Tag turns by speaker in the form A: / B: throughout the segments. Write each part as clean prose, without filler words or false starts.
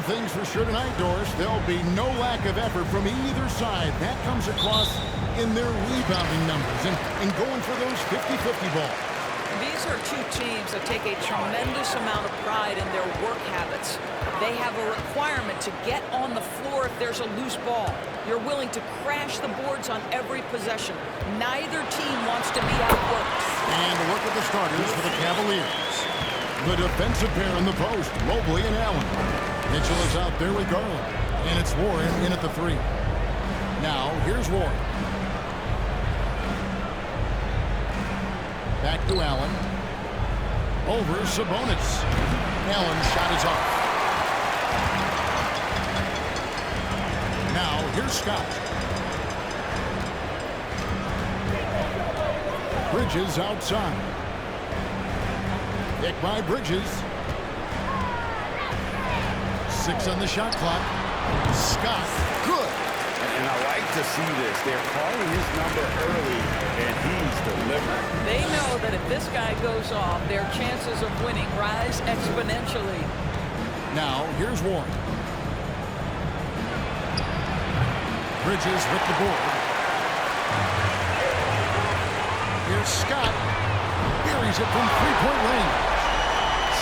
A: thing's for sure tonight, Doris. There'll be no lack of effort from either side. That comes across in their rebounding numbers and going for those 50-50 balls.
B: These are two teams that take a tremendous amount of pride in their work habits. They have a requirement to get on the floor if there's a loose ball. You're willing to crash the boards on every possession. Neither team wants to be outworked.
A: And a look at the starters for the Cavaliers. The defensive pair in the post, Mobley and Allen. Mitchell is out there with Garland. And it's Warren in at the 3. Now, here's Warren. Back to Allen. Over Sabonis. Allen's shot is off. Now, here's Scott. Bridges outside. Pick by Bridges. 6 on the shot clock. Scott, good.
C: And I like to see this. They're calling his number early, and he's delivering.
B: They know that if this guy goes off, their chances of winning rise exponentially.
A: Now, here's Warren. Bridges with the board. Here's Scott. Buries it from three-point range.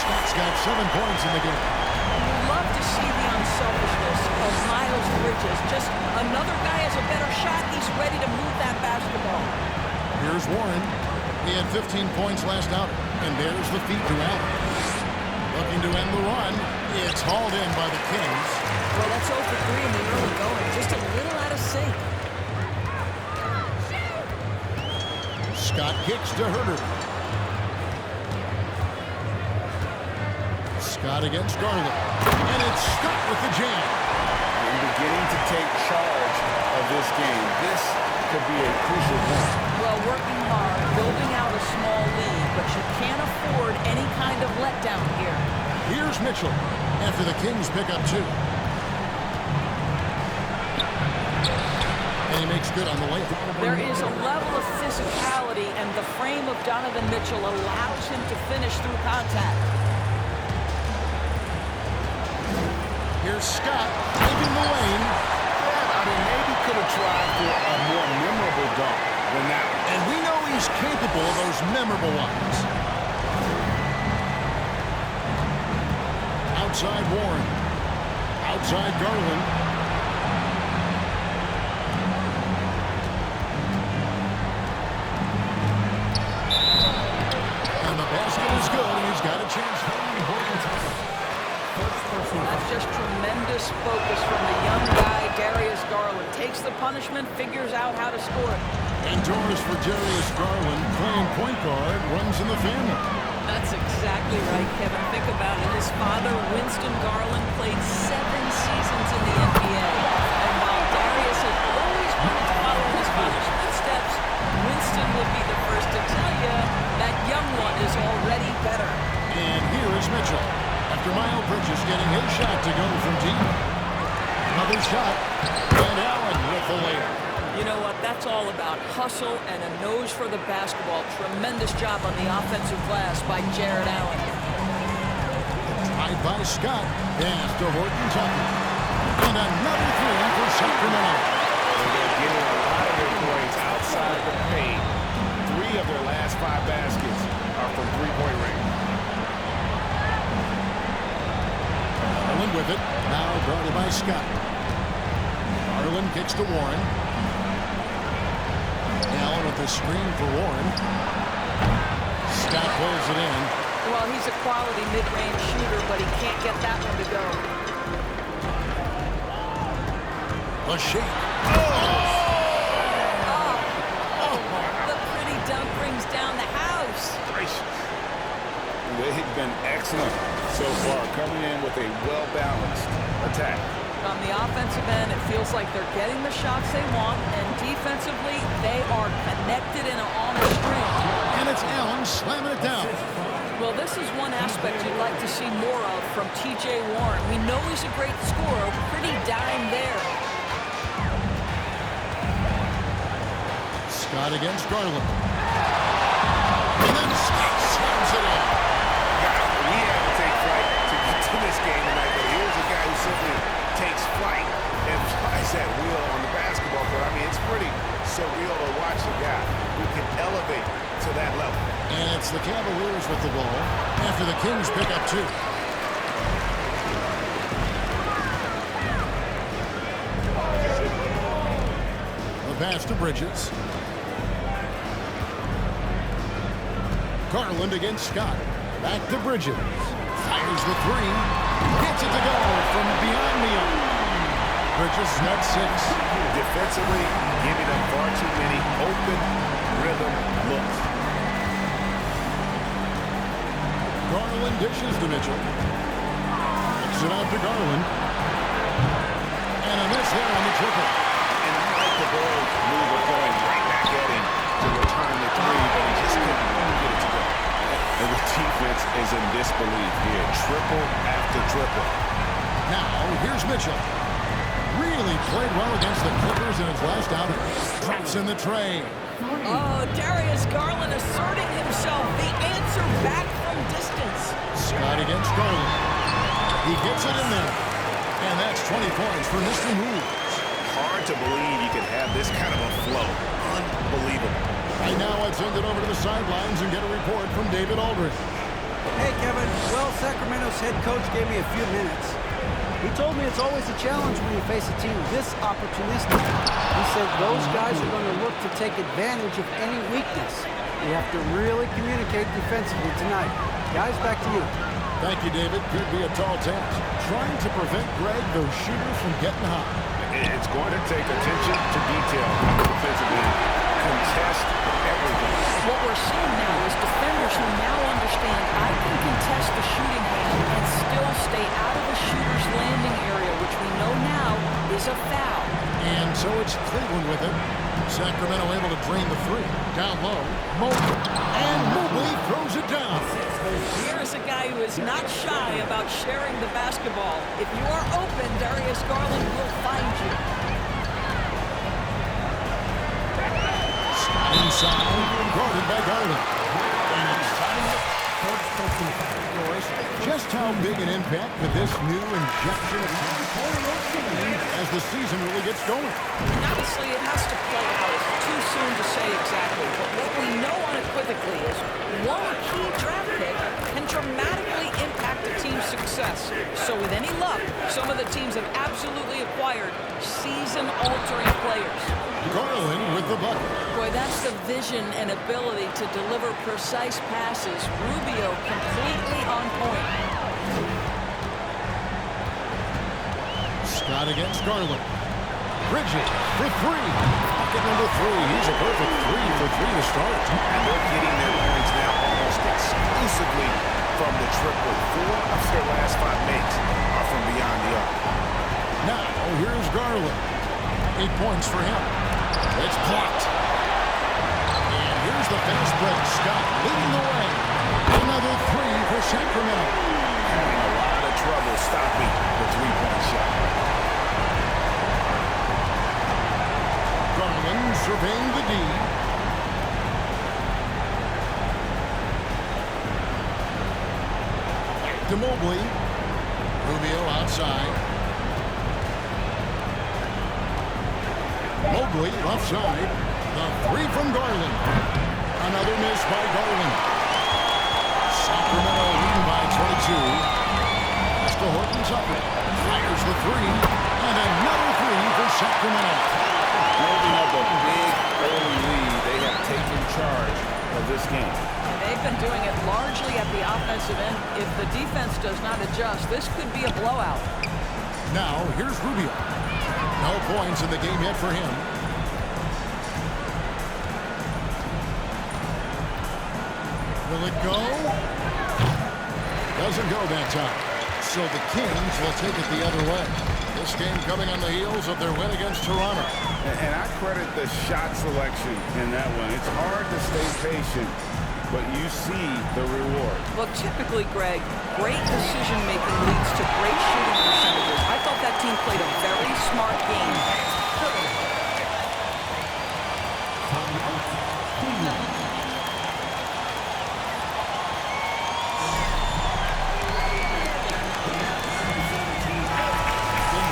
A: Scott's got 7 points in the game.
B: You love to see the unselfishness of Miles Bridges. Just another guy has a better shot. He's ready to move that basketball.
A: Here's Warren. He had 15 points last outing. And there's the feed to Allen. Looking to end the run. It's hauled in by the Kings.
B: Well, that's 0 for 3 in the early going. Just a little out of sync.
A: Scott kicks to Herter. Scott against Garland. And it's Scott with the jam.
C: And beginning to take charge of this game. This could be a crucial point.
B: Well, working hard, building out a small lead, but you can't afford any kind of letdown here.
A: Here's Mitchell after the Kings pick up 2. And he makes good on the layup.
B: There is a level of physicality, and the frame of Donovan Mitchell allows him to finish through contact.
A: Here's Scott taking the lane.
C: Yeah, I mean, maybe could have tried for a more memorable dunk than that one.
A: And we know he's capable of those memorable ones. Outside Warren. Outside Garland. And the basket is good, and he's got a chance for an important time.
B: That's just tremendous focus from the young guy, Darius Garland. Takes the punishment, figures out how to score it.
A: And Doris for Darius Garland, playing point guard, runs in the family.
B: That's exactly right, Kevin. Think about it. His father, Winston Garland, played 7 seasons in the NBA. And while Darius has always wanted to follow his father's footsteps, Winston would be the first to tell you that young one is already better.
A: And here is Mitchell. After Miles Bridges getting his shot to go from deep. Another shot. And Allen with the layup.
B: You know what? That's all about hustle and a nose for the basketball. Tremendous job on the offensive glass by Jared Allen.
A: Tied by Scott. Pass to Horton Tucker. And another 3 for Sacramento.
C: They're getting a lot of their points outside the paint. 3 of their last 5 baskets are from three-point range.
A: Garland with it. Now guarded by Scott. Garland kicks to Warren. Allen with the screen for Warren. Scott pulls it in.
B: Well, he's a quality mid-range shooter, but he can't get that one to go.
A: A shake.
B: The pretty dunk brings down the house.
C: Gracious. They've been excellent so far, coming in with a well-balanced attack.
B: On the offensive end, it feels like they're getting the shots they want, and defensively, they are connected and on the string.
A: And it's Allen slamming it down.
B: Well, this is one aspect you'd like to see more of from T.J. Warren. We know he's a great scorer, pretty dime there.
A: Scott against Garland. And then Scott slams it in.
C: He had to take flight to get to this game tonight, but here's a guy who simply surreal to watch a guy who can elevate to that level.
A: And it's the Cavaliers with the ball after the Kings pick up 2. The pass to Bridges. Garland against Scott. Back to Bridges. Fires the 3. Gets it to go from beyond the arc. Bridges net 6.
C: Defensively, giving them far too many open rhythm looks.
A: Garland dishes to Mitchell. Kicks it out to Garland. And a miss there on the triple.
C: And I like the Bulls' move of going right back at him to return the 3, but he just couldn't get it to go. And the defense is in disbelief here. Triple after triple.
A: Now, here's Mitchell. Really played well against the Clippers in his last outing. Drops in the tray.
B: Oh, Darius Garland asserting himself. The answer back from distance.
A: Scott against Garland. He gets it in there. And that's 20 points for Mr. Moves.
C: Hard to believe you can have this kind of a flow. Unbelievable.
A: Right now, let's send it over to the sidelines and get a report from David Aldridge.
D: Hey, Kevin. Well, Sacramento's head coach gave me a few minutes. He told me it's always a challenge when you face a team this opportunistic. He said those guys are going to look to take advantage of any weakness. You have to really communicate defensively tonight. Guys, back to you.
A: Thank you, David. Could be a tall task. Trying to prevent Greg, those shooters, from getting hot.
C: It's going to take attention to detail defensively. Contest everything.
B: What we're seeing now is defenders who now understand I can contest the shooting hand and still stay out of the shooter's landing area, which we know now is a foul.
A: And so it's Cleveland with it. Sacramento able to drain the 3. Down low, Mobley. And Mobley throws it down.
B: Here is a guy who is not shy about sharing the basketball. If you are open, Darius Garland will find you.
A: Inside, guarded by Garland. Just how big an impact could this new injection of as the season really gets going?
B: Obviously, it has to play out. It's too soon to say exactly. But what we know unequivocally is one key draft pick can dramatically impact a team's success. So with any luck, some of the teams have absolutely acquired season-altering players.
A: Garland with the bucket.
B: Boy, that's the vision and ability to deliver precise passes. Rubio completely on point.
A: Scott against Garland. Bridges for 3. Bucket number 3. He's a perfect 3 for 3 to start.
C: And they're getting their points now almost exclusively from the triple. 4 of their last 5 makes are from beyond the arc.
A: Now, here's Garland. 8 points for him. It's blocked. And here's the fast break. Scott leading the way. Another 3 for Sacramento.
C: Having a lot of trouble stopping the 3-point shot.
A: Garland surveying the D. Back to Mobley. Rubio outside. Mobley left side. The 3 from Garland. Another miss by Garland. Sacramento leading by 22. Pass to Horton's up. Fires the 3. And another 3 for Sacramento.
C: Building up a big early lead, they have taken charge of this game.
B: They've been doing it largely at the offensive end. If the defense does not adjust, this could be a blowout.
A: Now, here's Rubio. No points in the game yet for him. Will it go? Doesn't go that time. So the Kings will take it the other way. This game coming on the heels of their win against Toronto.
C: And I credit the shot selection in that one. It's hard to stay patient, but you see the reward.
B: Look, typically, Greg, great decision-making leads to great shooting percentages. I thought that team played a very smart game.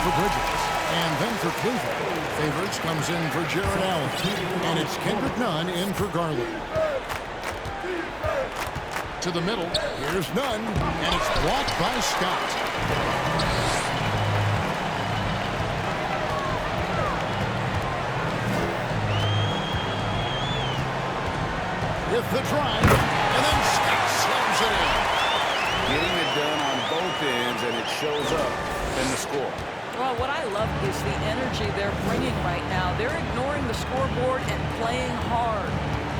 A: For Bridges. And then for Cleveland, Favors comes in for Jared Allen. And it's Kendrick Nunn in for Garland. To the middle, here's Nunn, and it's blocked by Scott. With the drive, and then Scott slams it in.
C: Getting it done on both ends, and it shows up in the score.
B: Well, what I love is the energy they're bringing right now. They're ignoring the scoreboard and playing hard.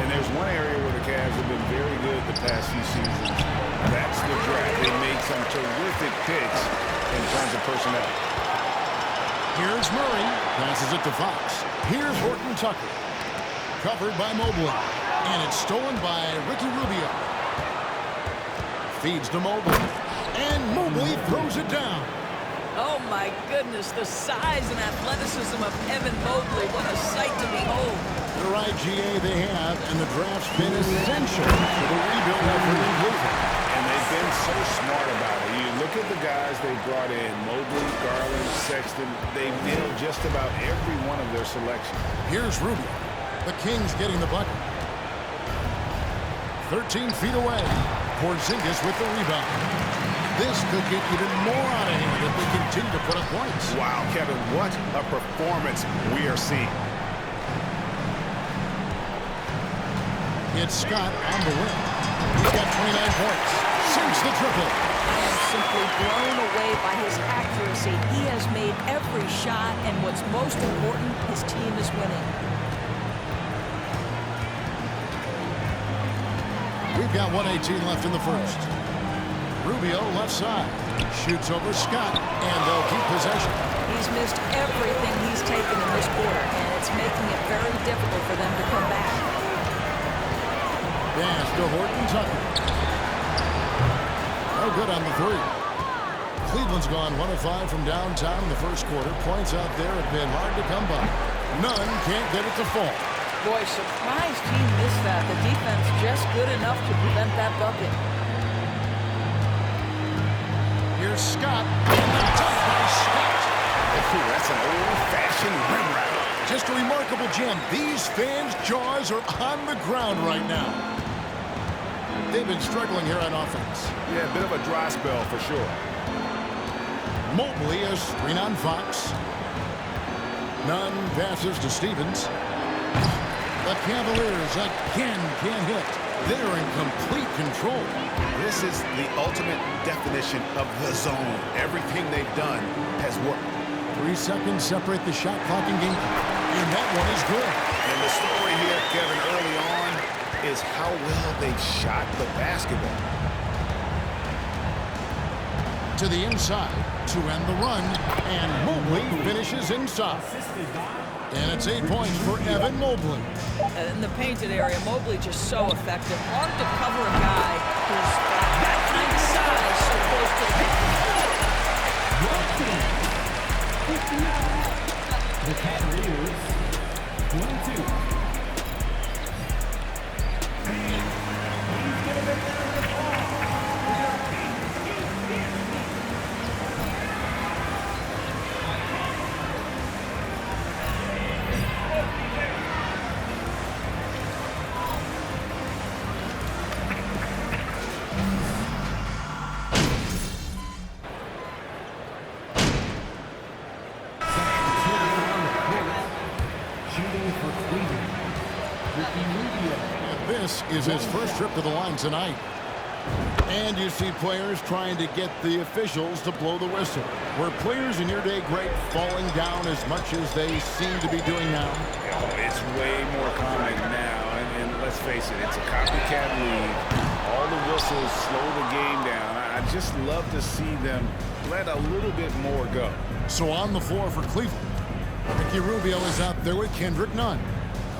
C: And there's one area where the Cavs have been very good the past few seasons. That's the draft. They made some terrific picks in terms of personnel.
A: Here's Murray. Passes it to Fox. Here's Horton Tucker. Covered by Mobley. And it's stolen by Ricky Rubio. Feeds to Mobley. And Mobley throws it down.
B: Oh, my goodness, the size and athleticism of Evan Mobley. What a sight to behold.
A: The right GA they have, and the draft's been essential for the rebuild effort in Cleveland.
C: And they've been so smart about it. You look at the guys they brought in, Mobley, Garland, Sexton. They've nailed just about every one of their selections.
A: Here's Rubio. The Kings getting the bucket. 13 feet away. Porzingis with the rebound. This could get even more out of hand if they continue to put up points.
C: Wow, Kevin, what a performance we are seeing.
A: It's Scott on the wing. He's got 29 points. Sinks the triple.
B: I am simply blown away by his accuracy. He has made every shot, and what's most important, his team is winning.
A: We've got 1:18 left in the first. Rubio left side. Shoots over Scott, and they'll keep possession.
B: He's missed everything he's taken in this quarter, and it's making it very difficult for them to come back.
A: Pass to Horton Tucker. No good on the three. Cleveland's gone 1 of 5 from downtown in the first quarter. Points out there have been hard to come by. Nunn can't get it to fall.
B: Boy, surprised he missed that. The defense just good enough to prevent that bucket.
A: Here's Scott. And the dunk by Scott.
C: Ooh, that's an old-fashioned rim rattle.
A: Just a remarkable jam. These fans' jaws are on the ground right now. They've been struggling here on offense.
C: Yeah, a bit of a dry spell for sure.
A: Mobley is screen on Fox. Nunn passes to Stevens. The Cavaliers again can't hit. They're in complete control.
C: This is the ultimate definition of the zone. Everything they've done has worked.
A: 3 seconds separate the shot clock and game clock. And that one is good.
C: And the story here, Kevin, early on is how well they've shot the basketball.
A: To the inside to end the run. And Mobley finishes inside. And it's 8 points for Evan Mobley.
B: In the painted area, Mobley just so effective. Hard to cover a guy who's got that kind of size so close to the
E: The Cavaliers, 22.
A: This is his first trip to the line tonight. And you see players trying to get the officials to blow the whistle. Were players in your day great falling down as much as they seem to be doing now?
C: Oh, it's way more common now. And let's face it, it's a copycat league. All the whistles slow the game down. I just love to see them let a little bit more go.
A: So on the floor for Cleveland, Ricky Rubio is out there with Kendrick Nunn.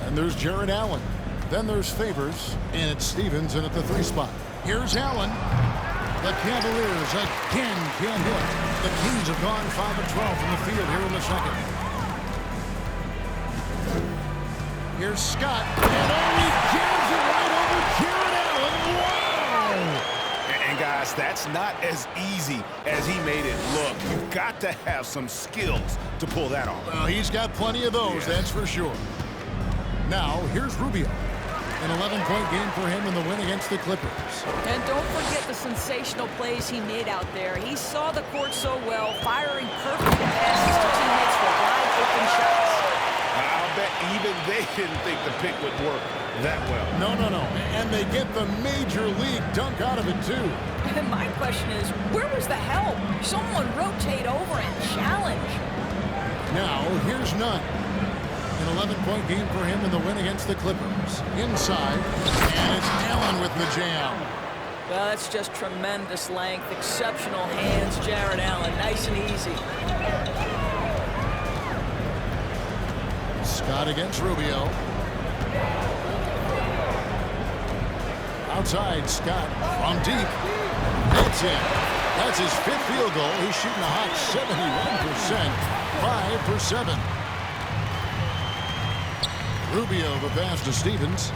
A: And there's Jared Allen. Then there's Favors, and it's Stevens in at the 3 spot. Here's Allen. The Cavaliers again can't hit. The Kings have gone 5 of 12 from the field here in the second. Here's Scott, and he jams it right over Jared Allen. Wow!
C: And And guys, that's not as easy as he made it look. You've got to have some skills to pull that off.
A: Well, he's got plenty of those, that's for sure. Now, here's Rubio. An 11-point game for him in the win against the Clippers.
B: And don't forget the sensational plays he made out there. He saw the court so well, firing perfect passes to teammates for wide open shots.
C: I'll bet even they didn't think the pick would work that well.
A: No. And they get the major league dunk out of it, too.
B: And my question is, where was the help? Someone rotate over and challenge.
A: Now, here's Nunn. An 11-point game for him in the win against the Clippers. Inside, and it's Allen with the jam.
B: Well, that's just tremendous length, exceptional hands, Jared Allen. Nice and easy.
A: Scott against Rubio. Outside, Scott from deep. That's it. That's his 5th field goal. He's shooting a hot 71%. 5 for 7. Rubio the pass to Stevens.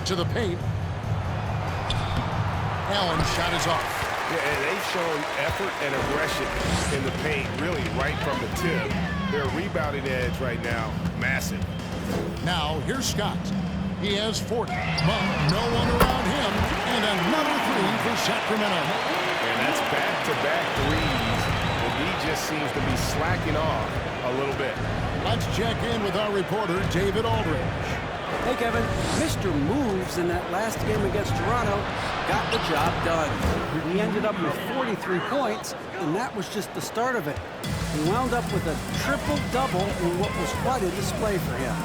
A: To the paint. Allen shot is off.
C: Yeah, and they've shown effort and aggression in the paint, really right from the tip. Their rebounding edge right now, massive.
A: Now, here's Scott. He has 40, but no one around him, and another 3 for Sacramento.
C: And that's back-to-back threes, and he just seems to be slacking off a little bit.
A: Let's check in with our reporter, David Aldridge.
D: Hey, Kevin. Mr. Moves in that last game against Toronto got the job done. He ended up with 43 points, and that was just the start of it. He wound up with a triple-double in what was quite a display for him.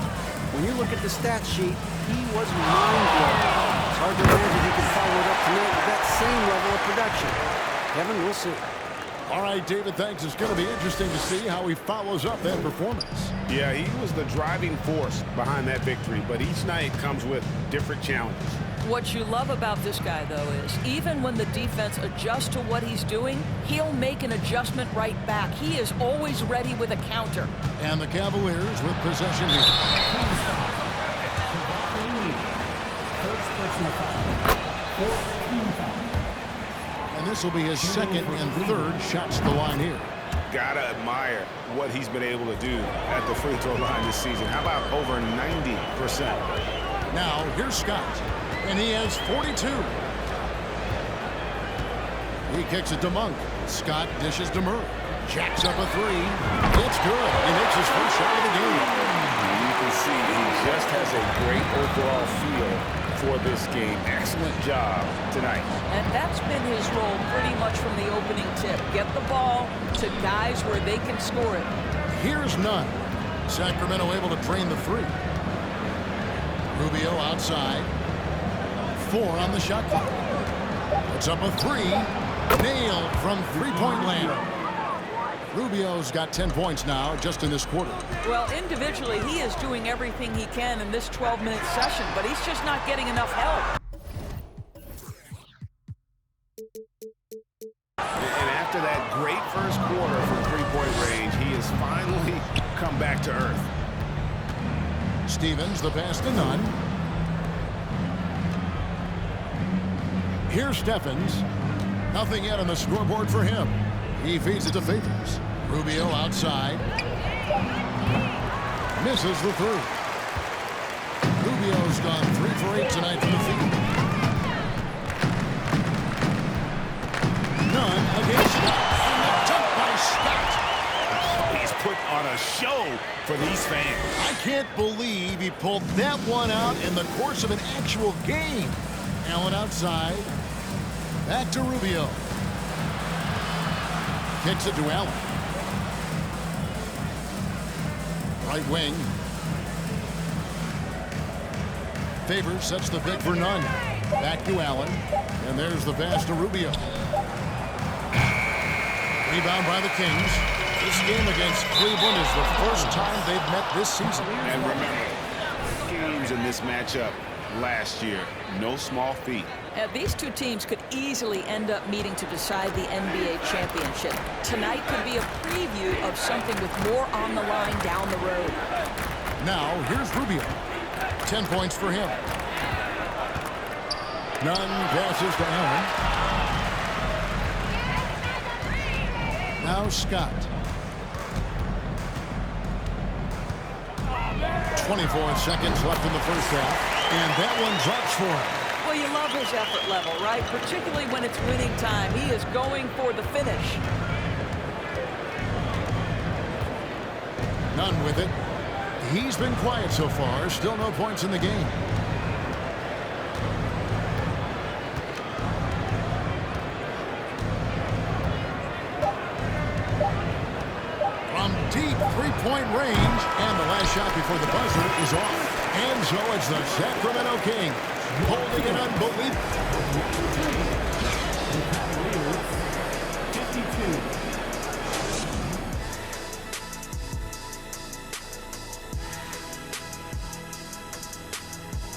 D: When you look at the stat sheet, he was mind-blowing. It's hard to imagine he can follow it up tonight with that same level of production. Kevin, we'll see.
A: All right, David, thanks. It's going to be interesting to see how he follows up that performance.
C: Yeah, he was the driving force behind that victory, but each night comes with different challenges.
B: What you love about this guy, though, is even when the defense adjusts to what he's doing, he'll make an adjustment right back. He is always ready with a counter.
A: And the Cavaliers with possession here.
E: First personal foul. 14 foul.
A: And this will be his 2nd and 3rd shots to the line here.
C: Gotta admire what he's been able to do at the free throw line this season. How about over 90%?
A: Now, here's Scott, and he has 42. He kicks it to Monk. Scott dishes to Murray. Jacks up a 3. It's good. He makes his first shot of the game.
C: You can see he just has a great overall feel for this game. Excellent job tonight.
B: And that's been his role pretty much from the opening tip. Get the ball to guys where they can score it.
A: Here's Nunn. Sacramento able to drain the 3. Rubio outside. 4 on the shot clock. It's up a 3. Nailed from three-point land. Rubio's got 10 points now just in this quarter.
B: Well, individually, he is doing everything he can in this 12-minute session, but he's just not getting enough help.
C: And after that great first quarter from three-point range, he has finally come back to earth.
A: Stevens, the pass to Nunn. Here's Stephens. Nothing yet on the scoreboard for him. He feeds it to Favors. Rubio outside. Misses the 3. Rubio's gone 3 for 8 tonight from the field. Nunn against Scott. And the dunk by Scott.
C: He's put on a show for these fans.
A: I can't believe he pulled that one out in the course of an actual game. Allen outside. Back to Rubio. Kicks it to Allen. Right wing. Favors sets the pick for Nunn. Back to Allen. And there's the pass to Rubio. Rebound by the Kings. This game against Cleveland is the first time they've met this season.
C: And remember, games in this matchup last year, no small feat.
B: These two teams could easily end up meeting to decide the NBA championship. Tonight could be a preview of something with more on the line down the road.
A: Now, here's Rubio. 10 points for him. Nunn passes to Allen. Now Scott. 24 seconds left in the first half. And that one drops for him.
B: Well, you love his effort level, right? Particularly when it's winning time. He is going for the finish.
A: Nunn with it. He's been quiet so far. Still no points in the game. From deep three-point range. And the last shot before the buzzer is off. And so it's the Sacramento King holding an unbelievable.
E: 52.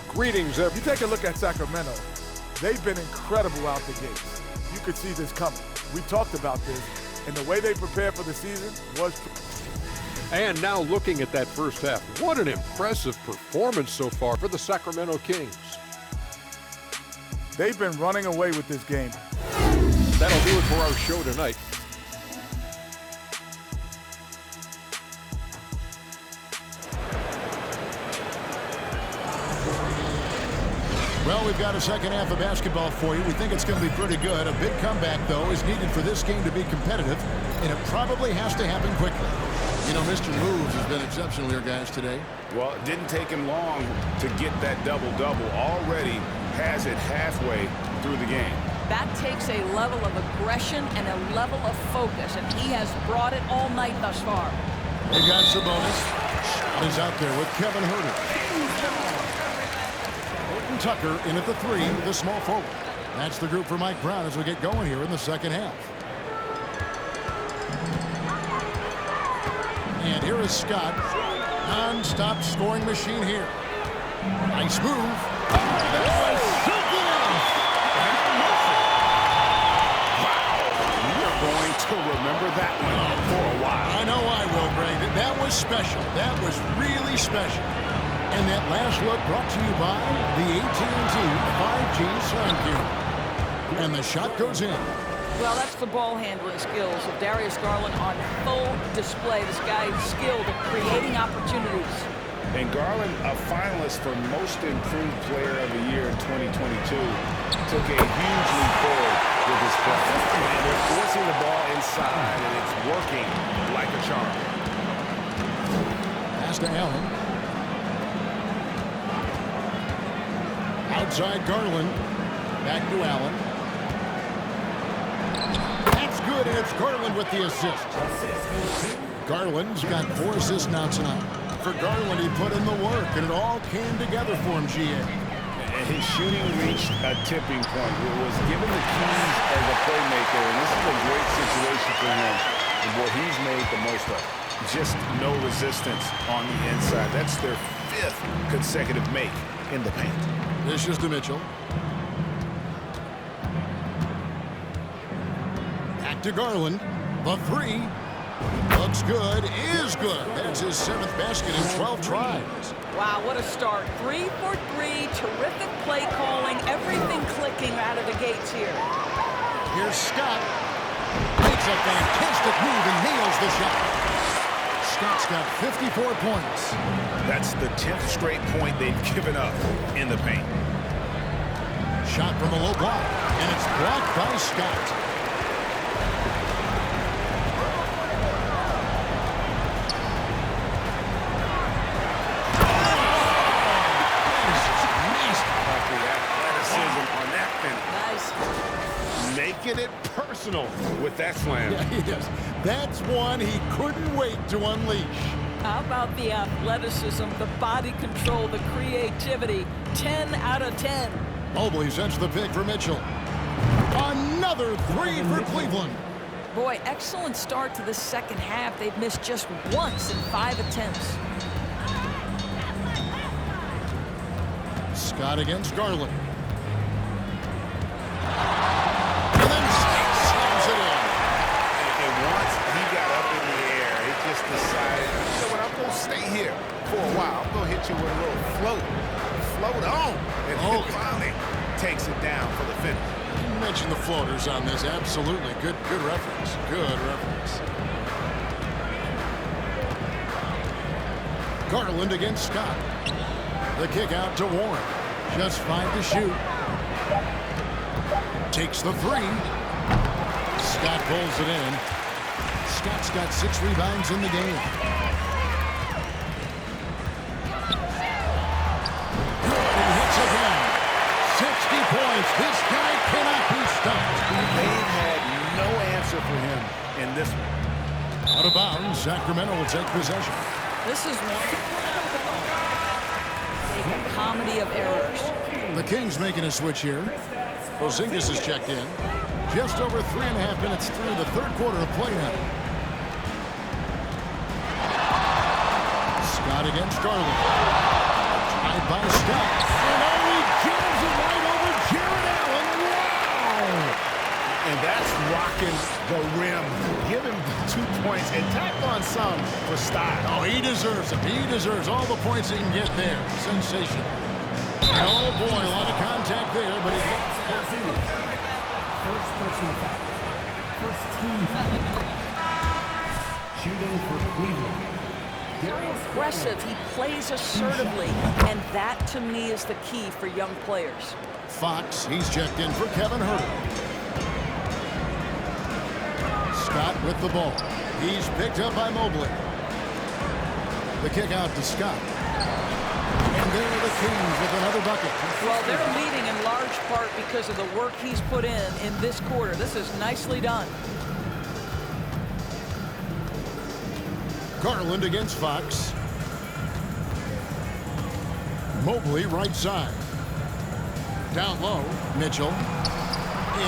F: Greetings. If you take a look at Sacramento, they've been incredible out the gates. You could see this coming. We talked about this, and the way they prepared for the season was...
G: And now looking at that first half, what an impressive performance so far for the Sacramento Kings.
F: They've been running away with this game.
G: That'll do it for our show tonight.
A: Well, we've got a second half of basketball for you. We think it's going to be pretty good. A big comeback, though, is needed for this game to be competitive, and it probably has to happen quickly. You know, Mr. Moves has been exceptional here, guys, today.
C: Well, it didn't take him long to get that double-double. Already has it halfway through the game.
B: That takes a level of aggression and a level of focus, and he has brought it all night thus far.
A: They got Sabonis. He's out there with Kevin Huerter. Tucker in at the three, the small forward. That's the group for Mike Brown as we get going here in the second half. And here is Scott. Non-stop scoring machine here. Nice move. Oh, that was something else.
C: Wow. You're going to remember that one for a while.
A: I know I will, Brandon. That was special. That was really special. And that last look brought to you by the AT&T 5G Slam Cube. And the shot goes in.
B: Well, that's the ball handling skills of Darius Garland on full display. This guy is skilled at creating opportunities.
C: And Garland, a finalist for Most Improved Player of the Year in 2022, took a huge leap forward with his play. And they're forcing the ball inside, and it's working like a charm.
A: Pass to Allen. Outside Garland. Back to Allen. That's good, and it's Garland with the assist. Garland's got 4 assists now tonight. For Garland, he put in the work, and it all came together for him, GA.
C: And his shooting reached a tipping point. It was given the keys as a playmaker, and this is a great situation for him. And what he's made the most of. Just no resistance on the inside. That's their 5th consecutive make in the paint.
A: This is to Mitchell. Back to Garland. The three. Looks good. Is good. That's his 7th basket in 12 tries.
B: Wow, what a start. 3 for 3. Terrific play calling. Everything clicking out of the gates here.
A: Here's Scott. Makes a fantastic move and nails the shot. Scott's got 54 points.
C: That's the 10th straight point they've given up in the paint.
A: Shot from the low block, and it's blocked by Scott.
C: Making it personal with that slam.
A: Yeah, he is. That's one he couldn't wait to unleash.
B: How about the athleticism, the body control, the creativity? 10 out of 10.
A: Mobley sends the pick for Mitchell. Another 3 for Cleveland.
B: Boy, excellent start to the second half. They've missed just once in 5 attempts.
A: Scott against Garland. And then slams it in.
C: And once he got up in the air, he just decided, you know what, I'm going to stay here for a while. I'm going to hit you with a little float.
A: years on this. Absolutely. Good reference. Good reference. Garland against Scott. The kick out to Warren. Just 5 to shoot. Takes the 3. Scott pulls it in. Scott's got 6 rebounds in the game. Good, and hits again. 60 points. This guy cannot be stopped.
C: They've had no answer for him in this one.
A: Out of bounds, Sacramento will take possession.
B: This is one a comedy of errors.
A: The Kings making a switch here. Porzingis is checked in. Just over 3.5 minutes through the third quarter of play now. Scott against Garland. Tied by Scott. And he jams it right over Jared Allen. Wow!
C: And that's rocking the rim. Give him 2 points and tack on some for style.
A: Oh, he deserves them. He deserves all the points he can get there. Sensational. Oh, boy, a lot of contact there, but he gets
E: First personal foul. First team foul. Shooting for Cleveland.
B: Aggressive. He plays assertively, and that to me is the key for young players.
A: Fox, he's checked in for Kevin Huerter. Scott with the ball. He's picked up by Mobley. The kick out to Scott. And there are the Kings with another bucket.
B: Well, they're leading in large part because of the work he's put in this quarter. This is nicely done.
A: Garland against Fox. Mobley right side. Down low, Mitchell.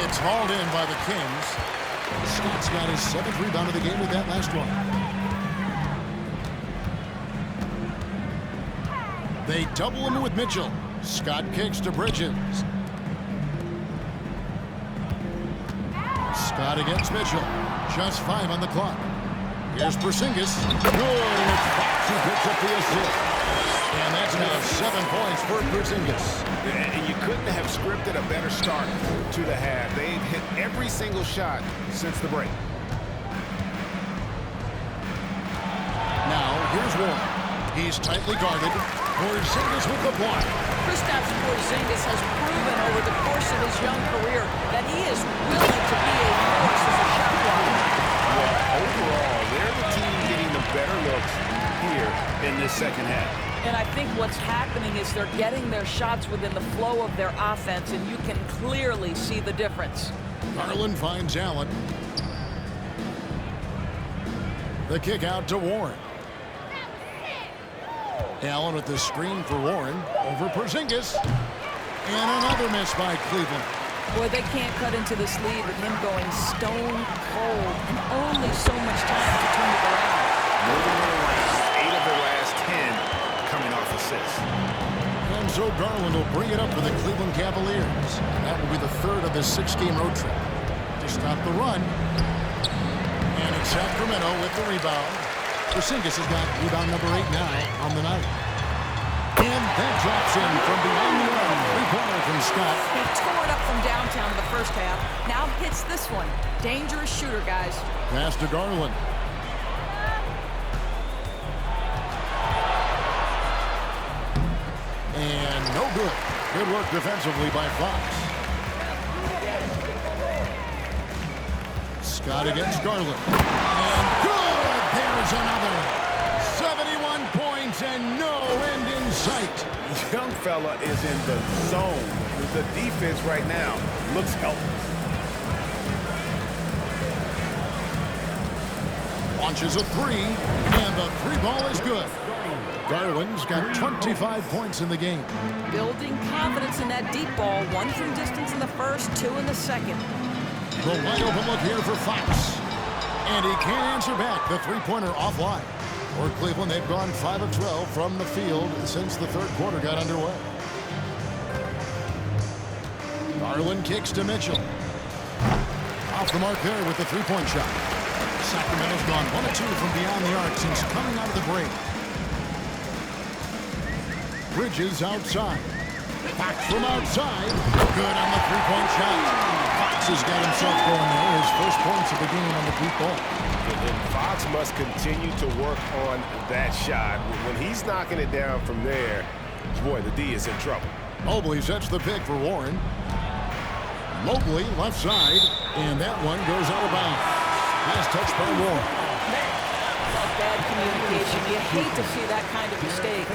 A: It's hauled in by the Kings. Scott's got his 7th rebound of the game with that last one. They double him with Mitchell. Scott kicks to Bridges. Scott against Mitchell. Just 5 on the clock. Here's Porzingis. Good. It's Fox who picks up the assist. And that's now 7 points for Porzingis.
C: And you couldn't have scripted a better start to the half. They've hit every single shot since the break.
A: Now, here's Warren. He's tightly guarded. Porzingis with the block.
B: Kristaps Porzingis has proven over the course of his young career that he is willing to be a force as a shot blocker.
C: Well, overall, they're the team getting the better looks here in this second half.
B: And I think what's happening is they're getting their shots within the flow of their offense, and you can clearly see the difference.
A: Garland finds Allen. The kick out to Warren. Allen with the screen for Warren. Over Porzingis. And another miss by Cleveland.
B: Boy, they can't cut into this lead with him going stone cold and only so much time to turn it around.
C: Moving it around, 8 of the last 10 coming off assists.
A: And so Garland will bring it up for the Cleveland Cavaliers. That will be the 3rd of this 6-game road trip. To stop the run. And it's Sacramento with the rebound. Porzingis has got rebound number 8 now on the night. And that drops in from behind the arm. 3-pointer from Scott.
B: He tore it up from downtown in the first half. Now hits this one. Dangerous shooter, guys.
A: Pass to Garland. And no good. Good work defensively by Fox. Scott against Garland. And good! There's another. 71 points and no end in sight.
C: Young fella is in the zone. The defense right now looks helpless.
A: Launches a 3, and the 3-ball is good. Garland's got 25 points in the game.
B: Building confidence in that deep ball. 1 from distance in the first, 2 in the second.
A: The wide open look here for Fox. And he can't answer back. The 3-pointer offline. For Cleveland, they've gone 5 of 12 from the field since the third quarter got underway. Garland kicks to Mitchell. Off the mark there with the 3-point shot. Sacramento's gone 1 of 2 from beyond the arc since coming out of the break. Bridges outside. Fox from outside. Good on the 3-point shot. Fox Fox has got himself going there. His first points of the game on the deep ball.
C: And Fox must continue to work on that shot. When he's knocking it down from there, boy, the D is in trouble.
A: Mobley sets the pick for Warren. Mobley, left side, and that one goes out of bounds. Nice touch by Warren.
B: Bad communication. You hate to see that kind of mistake.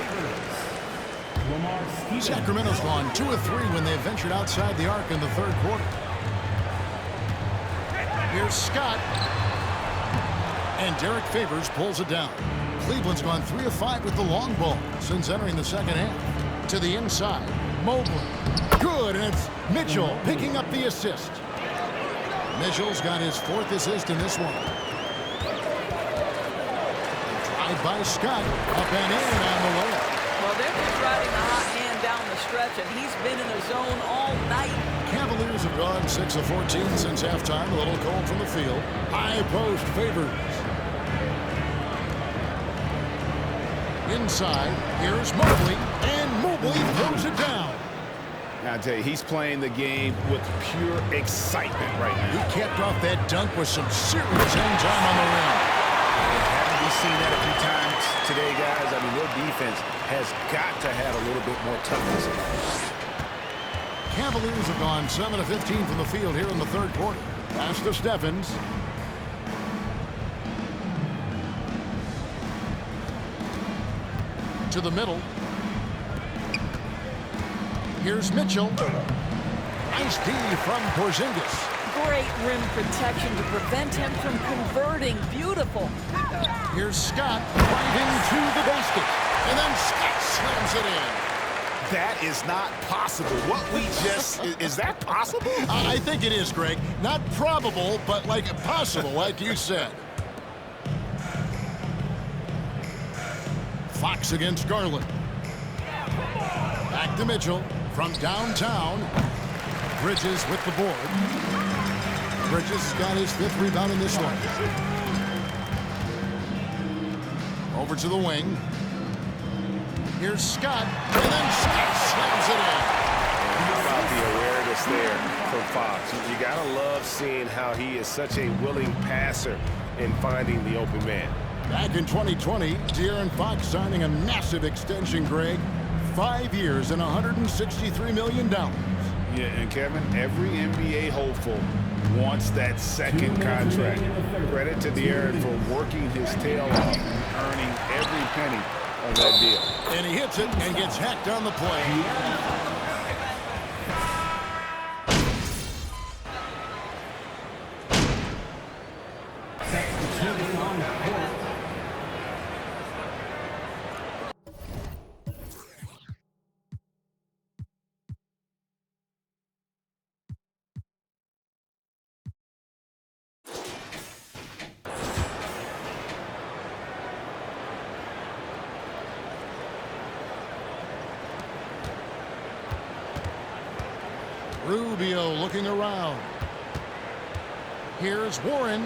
A: Sacramento's gone 2 of 3 when they ventured outside the arc in the third quarter. Here's Scott. And Derek Favors pulls it down. Cleveland's gone 3 of 5 with the long ball since entering the second half. To the inside. Mobley. Good, and it's Mitchell picking up the assist. Mitchell's got his 4th assist in this one. Drive by Scott. Up and in on the layup.
B: Well, they're just riding a hot hand down the stretch, and he's been in the zone all night.
A: Cavaliers have gone 6 of 14 since halftime. A little cold from the field. High post Favors. Inside, here's Mobley, and Mobley throws it down.
C: I tell you, he's playing the game with pure excitement right now.
A: He capped off that dunk with some serious hang time on the rim.
C: Haven't we seen that a few times today, guys? I mean, their defense has got to have a little bit more toughness.
A: Cavaliers have gone 7 of 15 from the field here in the third quarter. Pass to Stephens. To the middle. Here's Mitchell. Nice D from Porzingis.
B: Great rim protection to prevent him from converting. Beautiful.
A: Here's Scott driving to the basket. And then Scott slams it in.
C: That is not possible. What we just... is that possible?
A: I think it is, Greg. Not probable, but like possible, like you said. Fox against Garland. Back to Mitchell from downtown. Bridges with the board. Bridges has got his 5th rebound in this one. Over to the wing. Here's Scott, and then Scott slams it in.
C: How about the awareness there from Fox? You gotta love seeing how he is such a willing passer in finding the open man.
A: Back in 2020, De'Aaron Fox signing a massive extension, Greg. 5 years and $163 million.
C: Yeah, and Kevin, every NBA hopeful wants that second contract. Credit to De'Aaron for working his tail off and earning every penny of that deal.
A: And he hits it and gets hacked on the play. Rubio looking around. Here's Warren.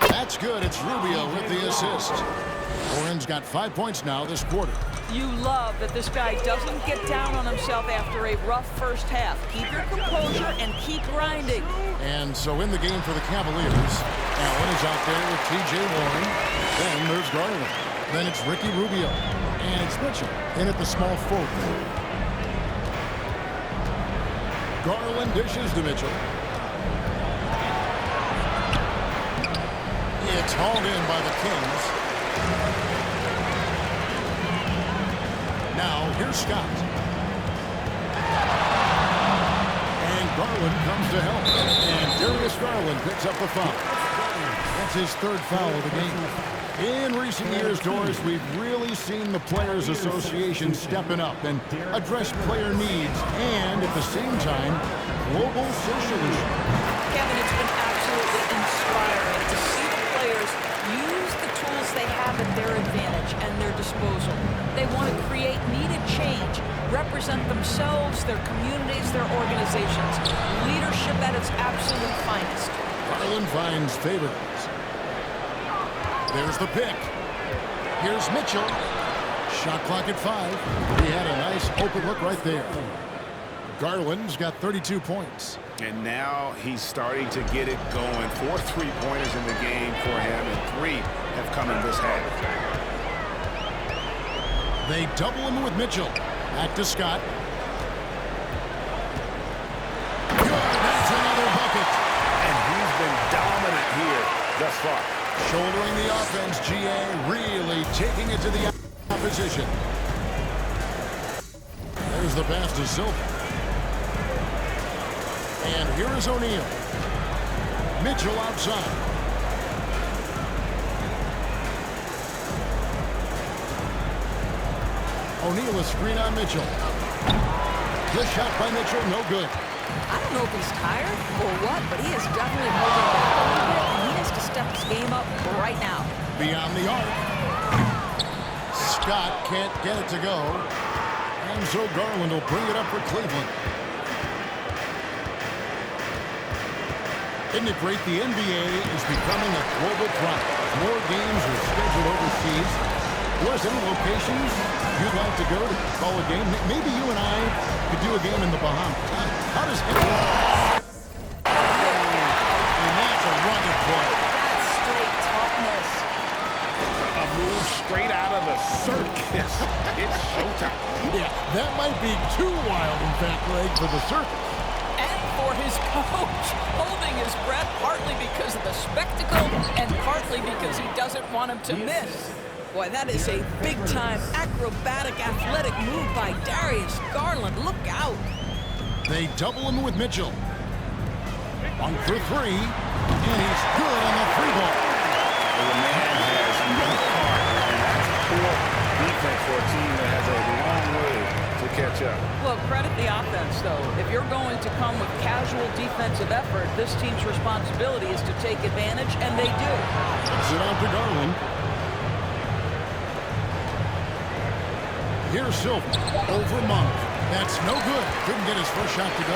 A: That's good. It's Rubio with the assist. Warren's got 5 points now this quarter.
B: You love that this guy doesn't get down on himself after a rough first half. Keep your composure and keep grinding.
A: And so in the game for the Cavaliers, Allen is out there with T.J. Warren. Then there's Garland. Then it's Ricky Rubio. And it's Mitchell in at the small forward. Garland dishes to Mitchell. It's hauled in by the Kings. Now, here's Scott. And Garland comes to help. And Darius Garland picks up the foul. That's his 3rd foul of the game. In recent years, Doris, we've really seen the Players Association stepping up and address player needs and, at the same time, global social issues.
B: Kevin, it's been absolutely inspiring to see the players use the tools they have at their advantage and their disposal. They want to create needed change, represent themselves, their communities, their organizations. Leadership at its absolute finest.
A: Garland finds Favors. There's the pick. Here's Mitchell. Shot clock at 5. He had a nice open look right there. Garland's got 32 points.
C: And now he's starting to get it going. 4 3-pointers in the game for him, and 3 have come in this half.
A: They double him with Mitchell. Back to Scott. Good, that's another bucket.
C: And he's been dominant here thus far.
A: Shouldering the offense, GA really taking it to the opposition. There's the pass to Silva. And here is O'Neal. Mitchell outside. O'Neal a screen on Mitchell. Good shot by Mitchell, no good.
B: I don't know if he's tired or what, but he is definitely holding back a little bit, and he has to step his game up right now.
A: Beyond the arc. Scott can't get it to go. And so Garland will bring it up for Cleveland. Isn't it great? The NBA is becoming a global product. More games are scheduled overseas. Was any locations you'd like to go to call a game? Maybe you and I could do a game in the Bahamas. How does it work? And that's a rugged play.
B: That's straight toughness.
C: A move straight out of the circus. It's showtime.
A: Yeah, that might be too wild, in fact, Greg, for the circus.
B: And for his coach, holding his breath partly because of the spectacle and partly because he doesn't want him to miss. Boy, that is a big-time acrobatic athletic move by Darius Garland. Look out.
A: They double him with Mitchell. 1 for 3, and he's good on the 3 ball.
C: Well, the man has no heart, and that's poor defense for a team that has a long way to catch up.
B: Well, credit the offense, though. If you're going to come with casual defensive effort, this team's responsibility is to take advantage, and they do.
A: Kicks it out to Garland. Here's Silva over Monk. That's no good. Couldn't get his first shot to go.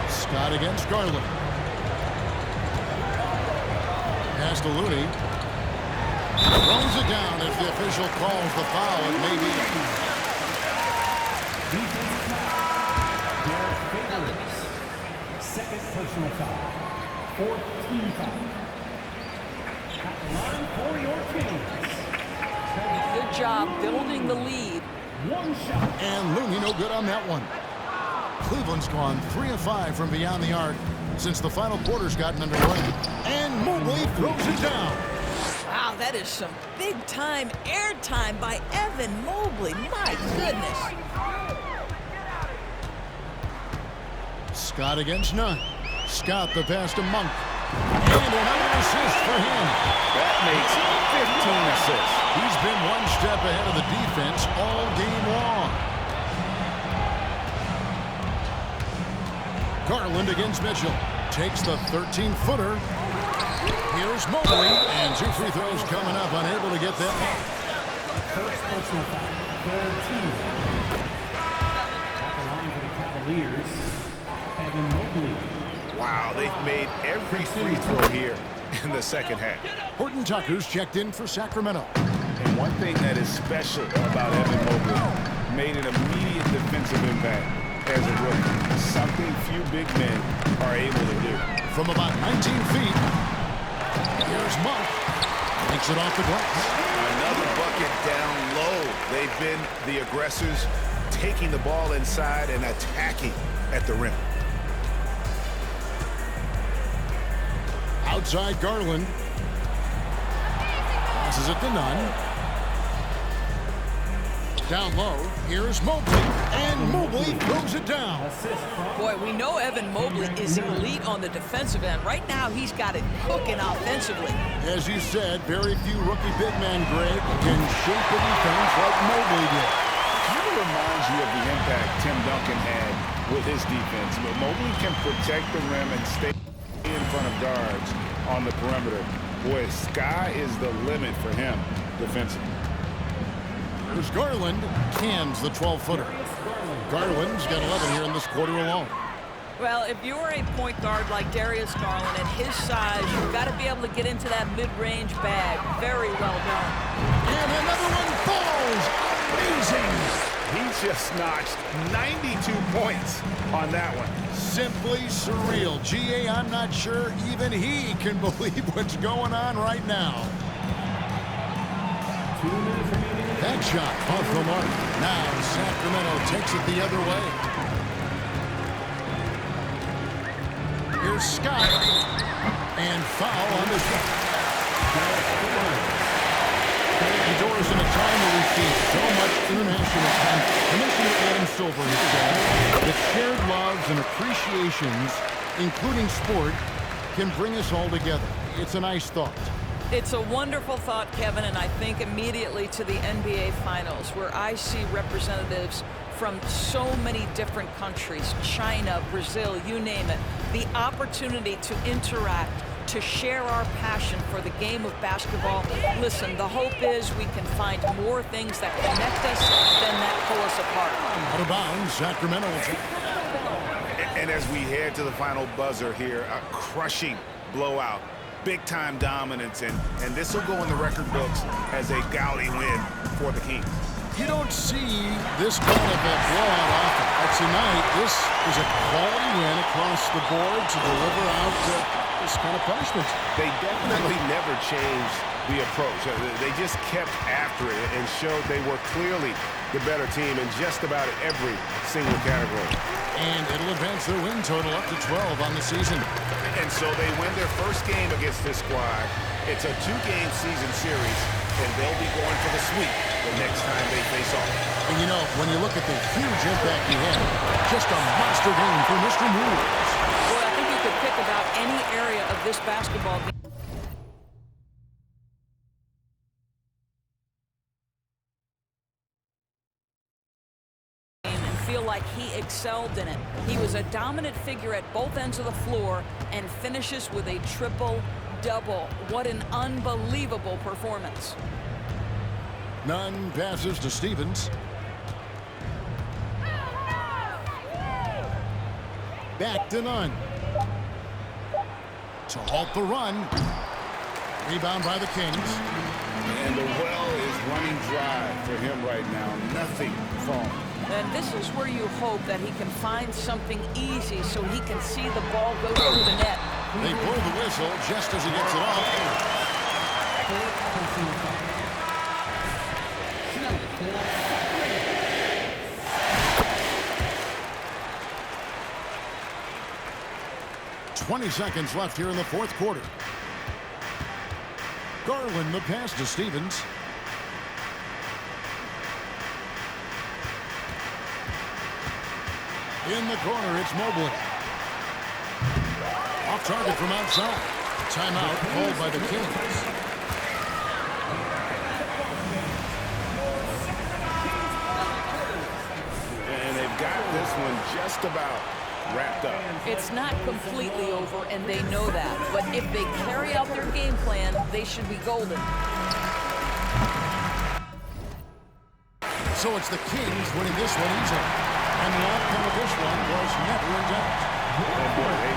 A: Scott against Garland. Pass to Looney. Throws it down. If the official calls the foul, it may be.
E: Second personal foul. 14 foul. Line for your Kings.
B: Good job building the lead.
E: One shot.
A: And Looney no good on that one. Cleveland's gone 3 of 5 from beyond the arc since the final quarter's gotten underway. And Mobley throws it down.
B: Wow, that is some big-time airtime by Evan Mobley. My goodness.
A: Scott against none. Scott the pass to Monk. And another assist for him.
C: That makes 15 assists.
A: He's been one step ahead of the defense all game long. Garland against Mitchell. Takes the 13-footer. Here's Mobley. And 2 free throws coming up. Unable to get them.
E: First personal foul. 13. At the line for the Cavaliers. Evan Mobley.
C: Wow, they've made every free throw here in the second half.
A: Horton Tucker's checked in for Sacramento.
C: And one thing that is special about Evan Mobley, made an immediate defensive impact as a rookie. Something few big men are able to do.
A: From about 19 feet, here's Monk. Takes it off the glass.
C: Another bucket down low. They've been the aggressors, taking the ball inside and attacking at the rim.
A: Outside Garland. Passes it to none. Down low, here's Mobley. And Mobley throws it down.
B: Boy, we know Evan Mobley is elite on the defensive end. Right now, he's got it cooking offensively.
A: As you said, very few rookie big men, Greg, can shape the defense like Mobley did.
C: Kind of reminds you of the impact Tim Duncan had with his defense. But Mobley can protect the rim and stay in front of guards on the perimeter. Boy, sky is the limit for him defensively.
A: There's Garland. Cans the 12-footer. Garland's got 11 here in this quarter alone.
B: Well, if you're a point guard like Darius Garland at his size, you've got to be able to get into that mid-range bag. Very well done.
A: And another one falls. Amazing.
C: He just notched 92 points on that one.
A: Simply surreal. G.A., I'm not sure even he can believe what's going on right now.
E: 2 minutes remaining.
A: That shot off the mark. Now Sacramento takes it the other way. Here's Scott. And foul on the shot. The Doors in a time where we see so much international time. Commissioner Adam Silver has said that shared loves and appreciations, including sport, can bring us all together. It's a nice thought.
B: It's a wonderful thought, Kevin, and I think immediately to the NBA Finals, where I see representatives from so many different countries, China, Brazil, you name it, the opportunity to interact, to share our passion for the game of basketball. Listen, the hope is we can find more things that connect us than that pull us apart.
A: Out of bounds, Sacramento.
C: And as we head to the final buzzer here, a crushing blowout. Big-time dominance, and this will go in the record books as a gaudy win for the Kings.
A: You don't see this kind of a blowout often. But tonight, this is a quality win across the board to deliver out this kind of punishment.
C: They definitely never changed the approach. They just kept after it and showed they were clearly the better team in just about every single category.
A: And it'll advance their win total up to 12 on the season.
C: And so they win their first game against this squad. It's a 2-game season series, and they'll be going for the sweep the next time they face off.
A: And you know, when you look at the huge impact he had, just a monster game for Mr. Moves.
B: Boy, I think you could pick about any area of this basketball game and feel like he excelled in it. He was a dominant figure at both ends of the floor and finishes with a triple-double. What an unbelievable performance.
A: Nunn passes to Stevens. Back to Nunn. To halt the run. Rebound by the Kings.
C: And the well is running dry for him right now. Nothing falling.
B: And this is where you hope that he can find something easy so he can see the ball go through the net.
A: They blow the whistle just as he gets it off. "20 seconds left here in the fourth quarter. Garland the pass to Stevens. In the corner, it's Mobley. Off target from outside. Timeout called by the Kings.
C: And they've got this one just about wrapped up.
B: It's not completely over, and they know that. But if they carry out their game plan, they should be golden.
A: So it's the Kings winning this one easily. And the outcome of this one was never in doubt.
C: And boy, they